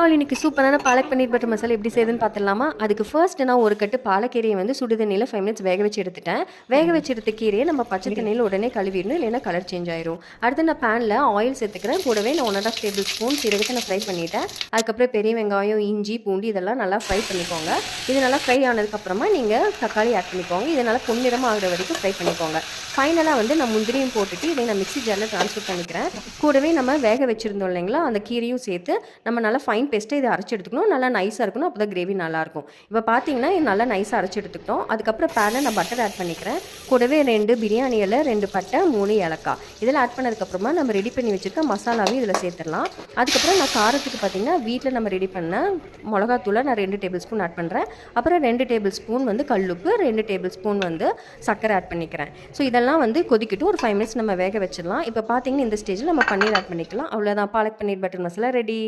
All இன்னைக்கு சூப்பரான பாலக் பன்னீர் butter masala எப்படி செய்யுதுன்னு பார்த்துடலாமா? அதுக்கு ஃபர்ஸ்ட் நான் ஒரு கட்டு பாலக்கீரையை வந்து சுடு தண்ணியில் 5 மினிட்ஸ் வேக வச்சு எடுத்துட்டேன். வேக வச்சு எடுத்த கீரையை நம்ம பச்சை தண்ணியில் உடனே கழுவிடணும், இல்லைன்னா கலர் சேஞ்ச் ஆயிரும். அடுத்து நான் பேனில் ஆயில் சேர்த்துக்கிறேன். கூடவே நான் 1½ டேபிள் ஸ்பூன் சீரகத்தை நான் ஃப்ரை பண்ணிட்டேன். அதுக்கப்புறம் பெரிய வெங்காயம், இஞ்சி, பூண்டு இதெல்லாம் நல்லா ஃப்ரை பண்ணிக்கோங்க. இது நல்லா ஃப்ரை ஆனதுக்கப்புறமா நீங்கள் தக்காளி ஆட் பண்ணிக்கோங்க. இதை நல்லா பொன்னிறமாக ஆகிற வரைக்கும் ஃப்ரை பண்ணிக்கோங்க. ஃபைனலாக வந்து நான் முந்திரியும் போட்டுட்டு இதை நான் மிக்ஸி ஜாரில் ட்ரான்ஸ்ஃபர் பண்ணிக்கிறேன். கூடவே நம்ம வேக வச்சுருந்தோம் இல்லைங்களா, அந்த கீரையும் சேர்த்து நம்ம நல்லா ஃபைன் பேஸ்ட்டை இதை அரைச்சி எடுத்துக்கணும். நல்லா நைஸாக இருக்கணும், அப்போ தான் கிரேவி நல்லாயிருக்கும். இப்போ பார்த்தீங்கன்னா இது நல்லா நைஸாக அரைச்சி எடுத்துக்கிட்டோம். அதுக்கப்புறம் பேனில் நான் பட்டர் ஆட் பண்ணிக்கிறேன். கூடவே 2 பிரியாணி இலை, 2 பட்டை, 3 ஏலக்காய் இதெல்லாம் ஆட் பண்ணதுக்கப்புறமா நம்ம ரெடி பண்ணி வச்சுருக்க மசாலாவையும் இதில் சேர்த்துடலாம். அதுக்கப்புறம் நான் காரத்துக்கு பார்த்தீங்கன்னா வீட்டில் நம்ம ரெடி பண்ண மிளகாத்தூளை நான் 2 டேபிள் ஸ்பூன் ஆட் பண்ணுறேன். அப்புறம் 2 டேபிள் ஸ்பூன் வந்து கல்லுப்பு, 2 டேபிள் ஸ்பூன் வந்து சர்க்கரை ஆட் பண்ணிக்கிறேன். ஸோ இதெல்லாம் வந்து கொதிக்கிட்டு ஒரு 5 மினிட்ஸ் நம்ம வேக வச்சிடலாம். இப்போ பார்த்தீங்கன்னா இந்த ஸ்டேஜில் நம்ம பன்னீர் ஆட் பண்ணிக்கலாம். அவ்வளோதான், பாலக் பன்னீர் பட்டர் மசாலா ரெடி.